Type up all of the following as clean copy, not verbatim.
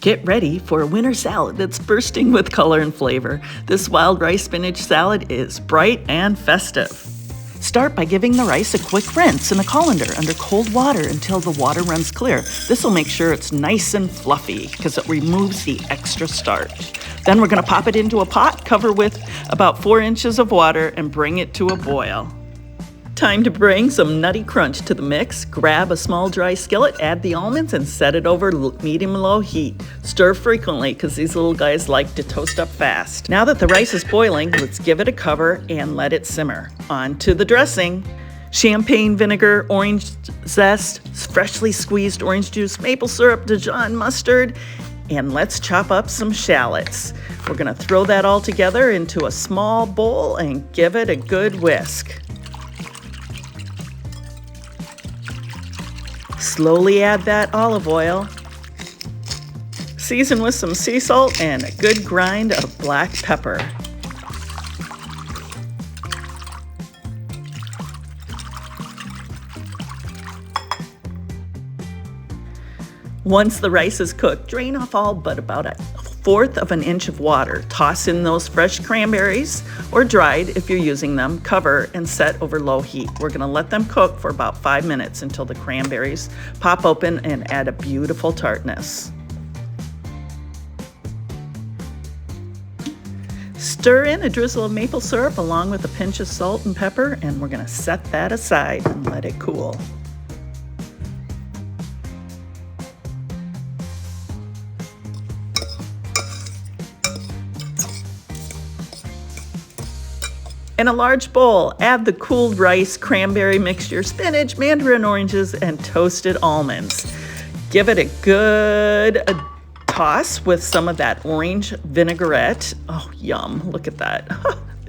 Get ready for a winter salad that's bursting with color and flavor. This wild rice spinach salad is bright and festive. Start by giving the rice a quick rinse in a colander under cold water until the water runs clear. This will make sure it's nice and fluffy because it removes the extra starch. Then we're going to pop it into a pot, cover with about 4 inches of water, and bring it to a boil. Time to bring some nutty crunch to the mix. Grab a small dry skillet, add the almonds, and set it over medium-low heat. Stir frequently because these little guys like to toast up fast. Now that the rice is boiling, let's give it a cover and let it simmer. On to the dressing. Champagne vinegar, orange zest, freshly squeezed orange juice, maple syrup, Dijon mustard, and let's chop up some shallots. We're going to throw that all together into a small bowl and give it a good whisk. Slowly add that olive oil. Season with some sea salt and a good grind of black pepper. Once the rice is cooked, drain off all but about 1/4 of an inch of water. Toss in those fresh cranberries, or dried if you're using them. Cover and set over low heat. We're going to let them cook for about 5 minutes until the cranberries pop open and add a beautiful tartness. Stir in a drizzle of maple syrup along with a pinch of salt and pepper, and we're going to set that aside and let it cool. In a large bowl, add the cooled rice, cranberry mixture, spinach, mandarin oranges, and toasted almonds. Give it a good toss with some of that orange vinaigrette. Oh, yum, look at that.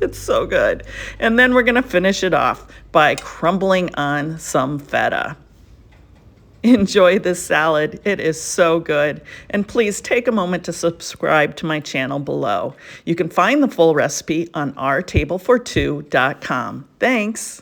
It's so good. And then we're gonna finish it off by crumbling on some feta. Enjoy this salad. It is so good. And please take a moment to subscribe to my channel below. You can find the full recipe on ourtablefor2.com. Thanks.